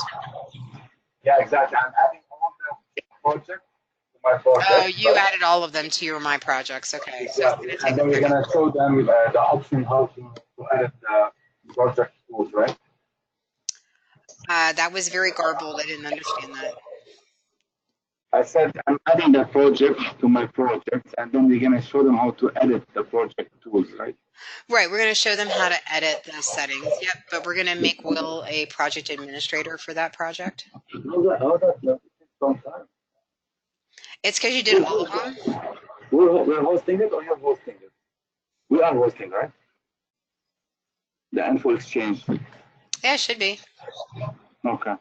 Yeah, exactly. I'm adding all the project to my project. Oh, you added all of them to your My Projects. Okay. Exactly. And then we're going to show them the option how to edit the project tools, right? That was very garbled. I didn't understand that. I said I'm adding the project to my project, and then we're going to show them how to edit the project tools, right? Right, we're going to show them how to edit the settings. Yep, but we're going to make Will a project administrator for that project. How does that take some time? It's because you did all of them. We're hosting it or you're hosting it? We are hosting, right? The info exchange. Yeah, it should be. Okay.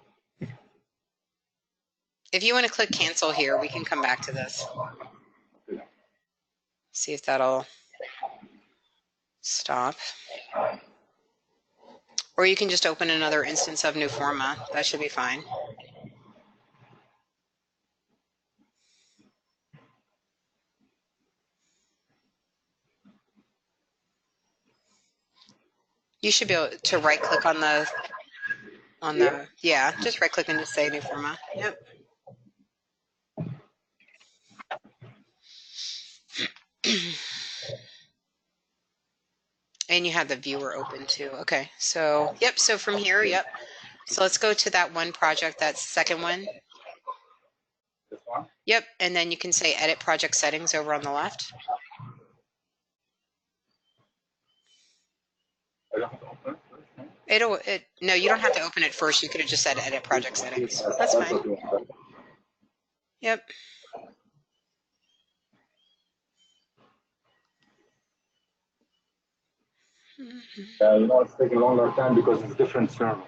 If you want to click cancel here, we can come back to this. See if that'll stop. Or you can just open another instance of Newforma. That should be fine. You should be able to right click on the yeah, just right click and just say Newforma. Yep. And you have the viewer open too. Okay, so yep, so from here, yep. So let's go to that one project, that second one. This one? Yep, and then you can say edit project settings over on the left. I don't have to open it first, no? No, you don't have to open it first. You could have just said edit project settings. That's fine. Yep. Yeah, you know, it's taking a longer time because it's different server.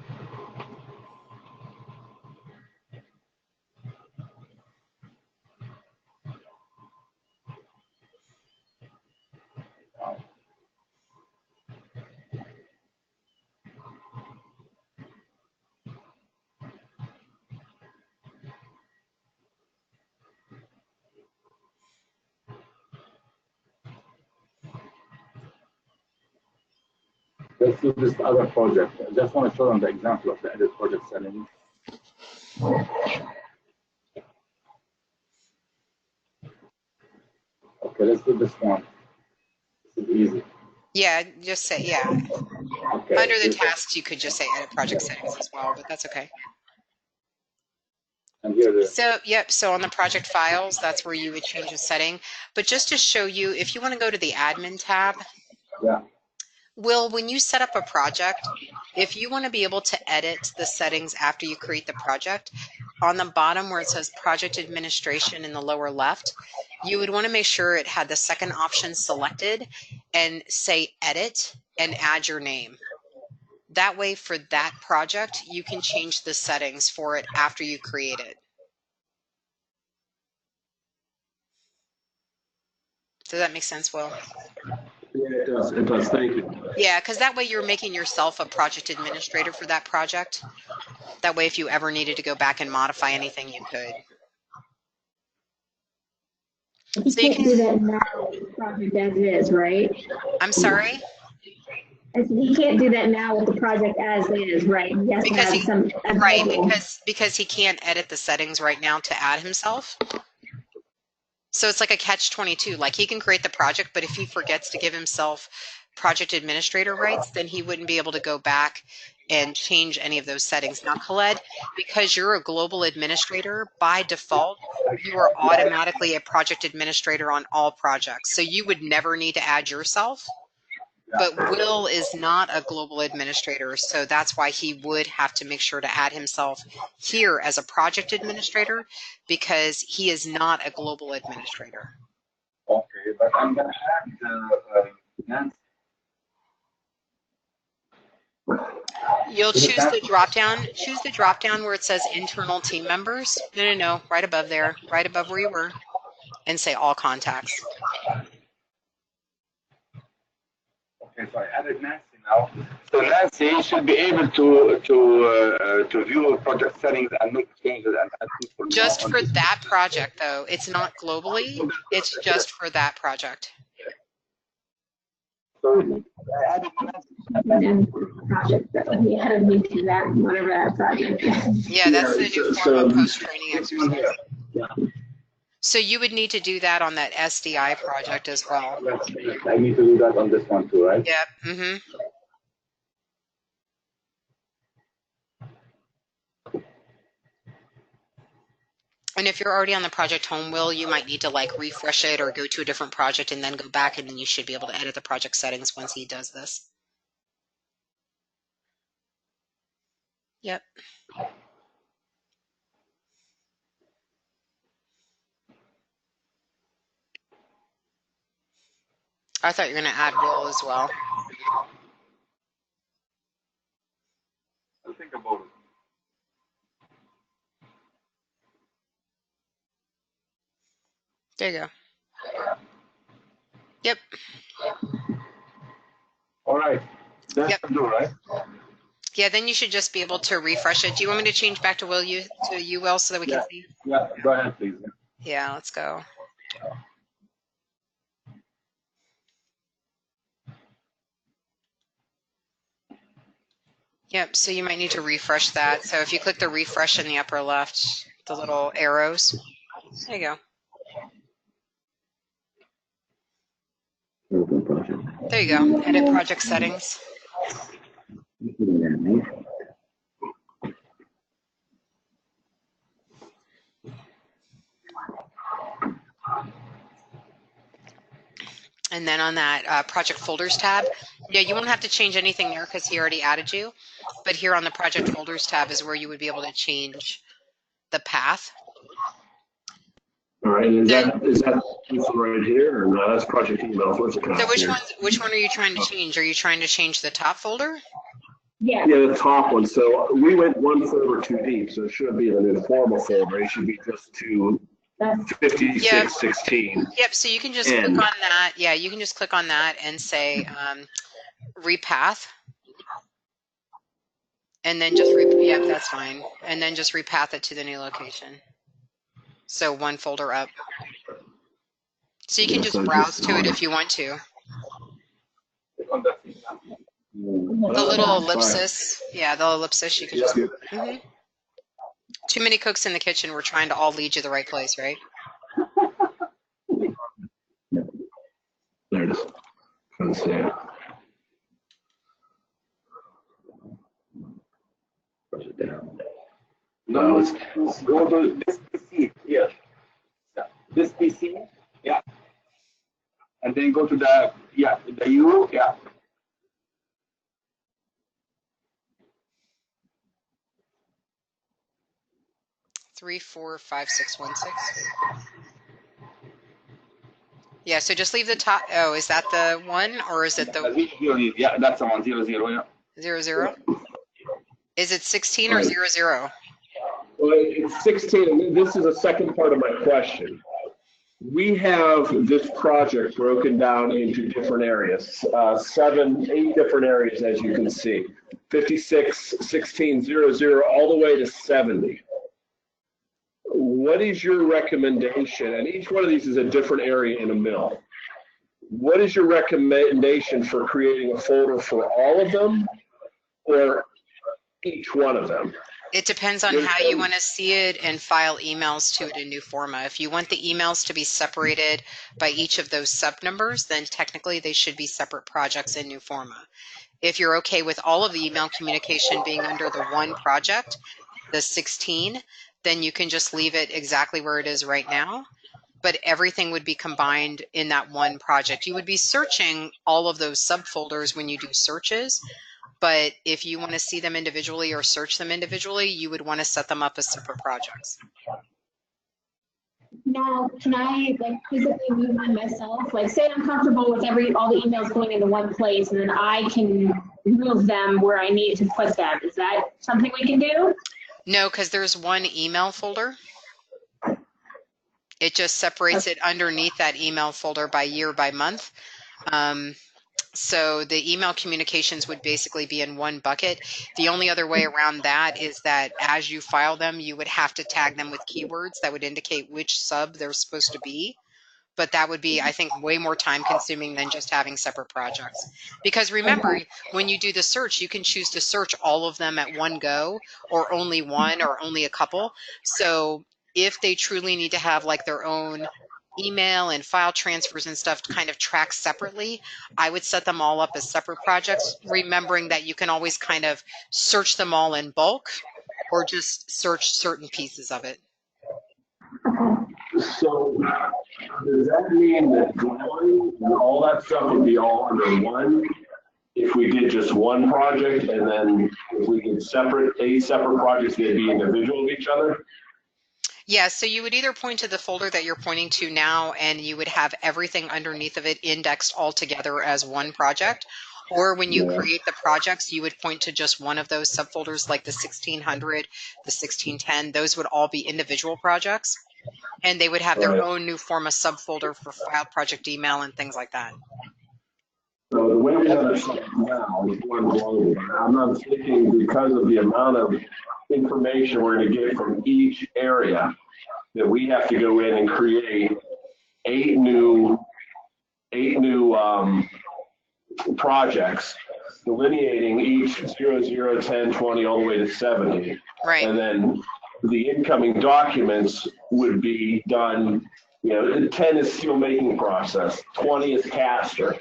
Let's do this other project. I just want to show them the example of the edit project settings. Okay, let's do this one. This is easy. Yeah, just say, yeah. Okay. Under the tasks, you could just say edit project settings as well, but that's okay. And here So, yep, so on the project files, that's where you would change a setting. But just to show you, if you want to go to the admin tab, yeah. Will, when you set up a project, if you want to be able to edit the settings after you create the project, on the bottom where it says project administration in the lower left, you would want to make sure it had the second option selected and say edit and add your name. That way for that project, you can change the settings for it after you create it. Does that make sense, Will? Yeah, it does. It does. Thank you. Yeah, because that way you're making yourself a project administrator for that project. That way, if you ever needed to go back and modify anything, you could. He So you can't do that now with the project as is, right? I'm sorry? I said he can't do that now with the project as is, right? He has to Because have some right, available. because he can't edit the settings right now to add himself. So it's like a catch-22. Like he can create the project, but if he forgets to give himself project administrator rights, then he wouldn't be able to go back and change any of those settings. Now, Khaled, because you're a global administrator, by default, you are automatically a project administrator on all projects. So you would never need to add yourself. But Will is not a global administrator, so that's why he would have to make sure to add himself here as a project administrator because he is not a global administrator. Okay, but I'm going to add Nancy. You'll choose the drop down. Choose the drop down where it says internal team members. No, right above there, right above where you were, and say all contacts. Okay, so I added Nancy now. So Nancy should be able to view project settings and make changes and add people. Just for that project, though, it's not globally. It's just for that project. So I added And project that he added me to that, whatever that project is. Yeah, that's the Newforma post-training exercise. Yeah. So you would need to do that on that SDI project as well. I need to do that on this one too, right? Yep. Mm-hmm. And if you're already on the project home, Will, you might need to like refresh it or go to a different project and then go back, and then you should be able to edit the project settings once he does this. Yep. I thought you were going to add Will as well. I'll think about it. There you go. Yep. All right. That's Yep. do, right? Yeah, then you should just be able to refresh it. Do you want me to change back to Will so that we can see? Yeah, go ahead, please. Yeah, let's go. Yep, so you might need to refresh that. So if you click the refresh in the upper left, the little arrows, there you go. There you go. Edit project settings. And then on that project folders tab, yeah, you won't have to change anything there because he already added you. But here on the project folders tab is where you would be able to change the path. All right, is that this one right here, or no? That's project email. What's it called? So which one are you trying to change? Are you trying to change the top folder? Yeah. Yeah, the top one. So we went one folder too deep, so it shouldn't be in the Newforma folder. It should be just to 5616. Yep, so you can just click on that. Yeah, you can just click on that and say repath. And then just, yep, that's fine. And then just repath it to the new location. So one folder up. So you can just browse to it if you want to. The little ellipsis. Yeah, the ellipsis, you can just. Too many cooks in the kitchen. We're trying to all lead you the right place, right? There it is. Couldn't see it. Push it down. No, let's go to this PC here. This PC, yeah. And then go to the U, yeah. Three, 4, 5, 6, 1, 6. Yeah, so just leave the top. Oh, is that the one or is it the 0, yeah, that's the one, 0, 0, yeah. 0, 0? Is it 16 or 0, 0? Well, it's 16, and this is the second part of my question. We have this project broken down into different areas, 7, 8 different areas, as you can see. 56, 16, 0, 0, all the way to 70. What is your recommendation? And each one of these is a different area in a mill. What is your recommendation for creating a folder for all of them or each one of them? It depends on how you want to see it and file emails to it in Newforma. If you want the emails to be separated by each of those sub numbers, then technically they should be separate projects in Newforma. If you're okay with all of the email communication being under the one project, the 16, then you can just leave it exactly where it is right now. But everything would be combined in that one project. You would be searching all of those subfolders when you do searches. But if you want to see them individually or search them individually, you would want to set them up as separate projects. Now, can I like physically move them myself? Like, say I'm comfortable with all the emails going into one place, and then I can move them where I need to put them. Is that something we can do? No, because there's one email folder. It just separates it underneath that email folder by year, by month. So the email communications would basically be in one bucket. The only other way around that is that as you file them, you would have to tag them with keywords that would indicate which sub they're supposed to be. But that would be, I think, way more time consuming than just having separate projects. Because remember, when you do the search, you can choose to search all of them at one go or only one or only a couple. So if they truly need to have like their own email and file transfers and stuff kind of tracked separately, I would set them all up as separate projects, remembering that you can always kind of search them all in bulk or just search certain pieces of it. So does that mean that drawing and all that stuff would be all under one? If we did just one project, and then if we did eight separate projects, they'd be individual of each other? Yeah, so you would either point to the folder that you're pointing to now, and you would have everything underneath of it indexed all together as one project. Or when you create the projects, you would point to just one of those subfolders, like the 1600, the 1610. Those would all be individual projects, and they would have their own Newforma subfolder for file, project email, and things like that. So the way we have it set up now is one global. I'm not thinking because of the amount of information we're going to get from each area that we have to go in and create eight new projects, delineating each 0, 0, 10, 20, all the way to 70. Right. And then the incoming documents would be done, 10 is steel making process, 20 is caster,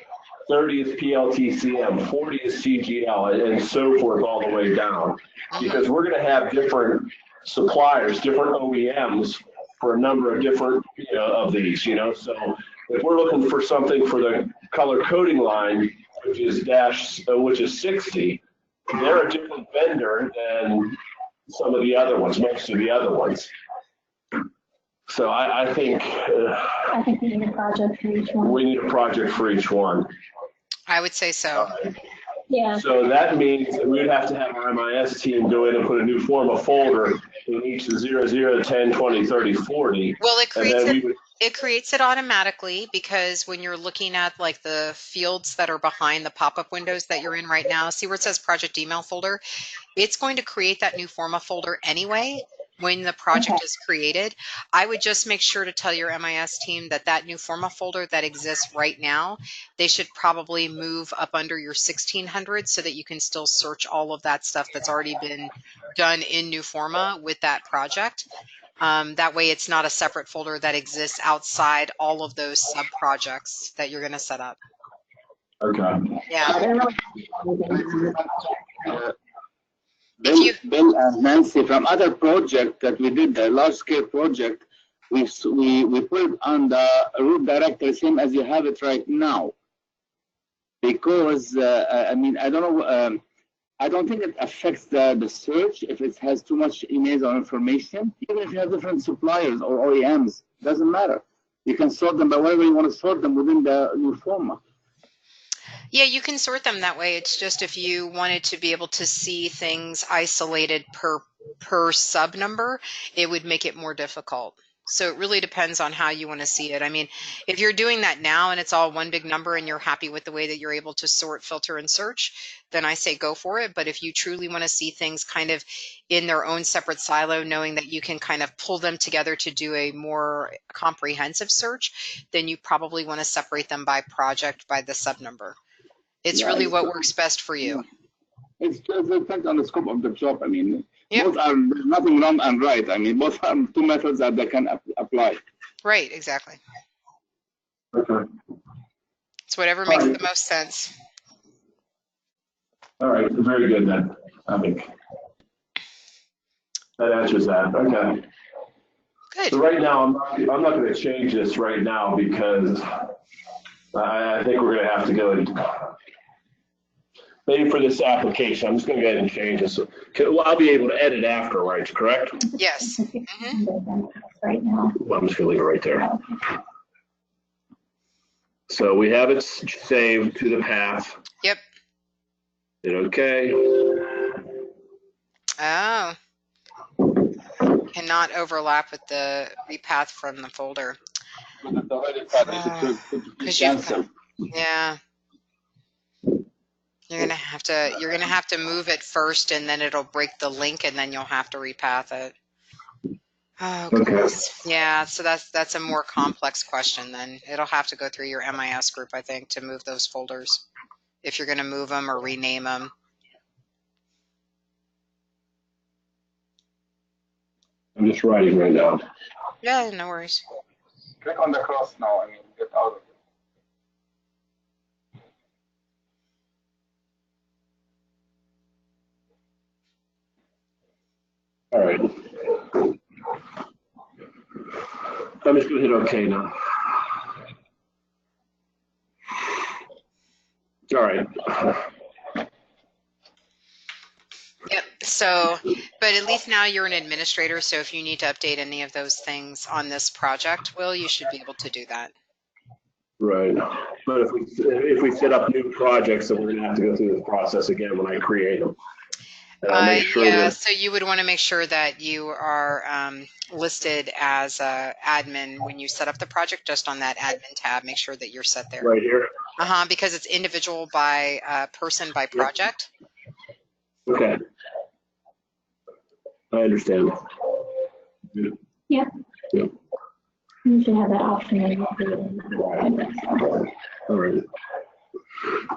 30 is PLTCM, 40 is CGL, and so forth all the way down. Because we're going to have different suppliers, different OEMs for a number of different, of these, So if we're looking for something for the color coding line, which is 60, they're a different vendor than some of the other ones, most of the other ones. So I think we need a project for each one. We need a project for each one. I would say so. Yeah. So that means that we would have to have our MIS team go in and put a Newforma folder in each of 0, 0, 10, 20, 30, 40. Well, it creates it automatically, because when you're looking at like the fields that are behind the pop-up windows that you're in right now, see where it says project email folder? It's going to create that Newforma folder anyway when the project is created. I would just make sure to tell your MIS team that that Newforma folder that exists right now, they should probably move up under your 1600 so that you can still search all of that stuff that's already been done in Newforma with that project. That way it's not a separate folder that exists outside all of those sub projects that you're going to set up. Okay. Yeah. Bill and Nancy, from other project that we did, the large scale project, we put it on the root directory same as you have it right now. Because I don't know. I don't think it affects the search if it has too much emails or information. Even if you have different suppliers or OEMs, doesn't matter. You can sort them by whatever you want to sort them within the Newforma. Yeah, you can sort them that way. It's just if you wanted to be able to see things isolated per sub number, it would make it more difficult. So it really depends on how you want to see it. I mean, if you're doing that now and it's all one big number and you're happy with the way that you're able to sort, filter, and search, then I say go for it. But if you truly want to see things kind of in their own separate silo, knowing that you can kind of pull them together to do a more comprehensive search, then you probably want to separate them by project, by the sub number. It's really what works best for you. It depends on the scope of the job. I mean, both are, there's nothing wrong and right. I mean, both are two methods that they can apply. Right, exactly. Okay. It's whatever makes the most sense. All right, very good then. I think that answers that. Okay. Good. So right now, I'm not going to change this right now because I think we're going to have to go and maybe for this application, I'm just going to go ahead and change this. Well, I'll be able to edit afterwards, correct? Yes. Right now. Well, I'm just going to leave it right there. So we have it saved to the path. Yep. Hit OK. Oh. Cannot overlap with the repath from the folder. Yeah. You're gonna have to move it first, and then it'll break the link, and then you'll have to repath it. Oh, goodness. Okay. Yeah, so that's a more complex question then. It'll have to go through your MIS group, I think, to move those folders, if you're going to move them or rename them. I'm just writing right now. Yeah, no worries. Click on the cross now. I mean, get out of it. All right. I'm just gonna hit OK now. All right. Yep. So, but at least now you're an administrator. So if you need to update any of those things on this project, Will, you should be able to do that. Right. But if we set up new projects, then we're gonna have to go through this process again when I create them. Make sure Yeah, that, so you would want to make sure that you are listed as admin when you set up the project, just on that admin tab. Make sure that you're set there. right here. Because it's individual by person by project. Okay. I understand. Yep. Yep. You should have that option. All right.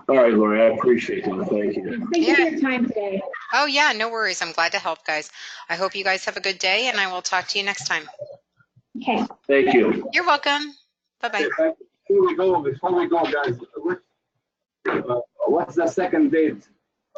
All right, Lori, I appreciate it. Thank you. Thank you for your time today. Oh yeah, no worries. I'm glad to help, guys. I hope you guys have a good day, and I will talk to you next time. Okay. Thank you. You're welcome. Bye-bye. Before we go, guys, what's the second date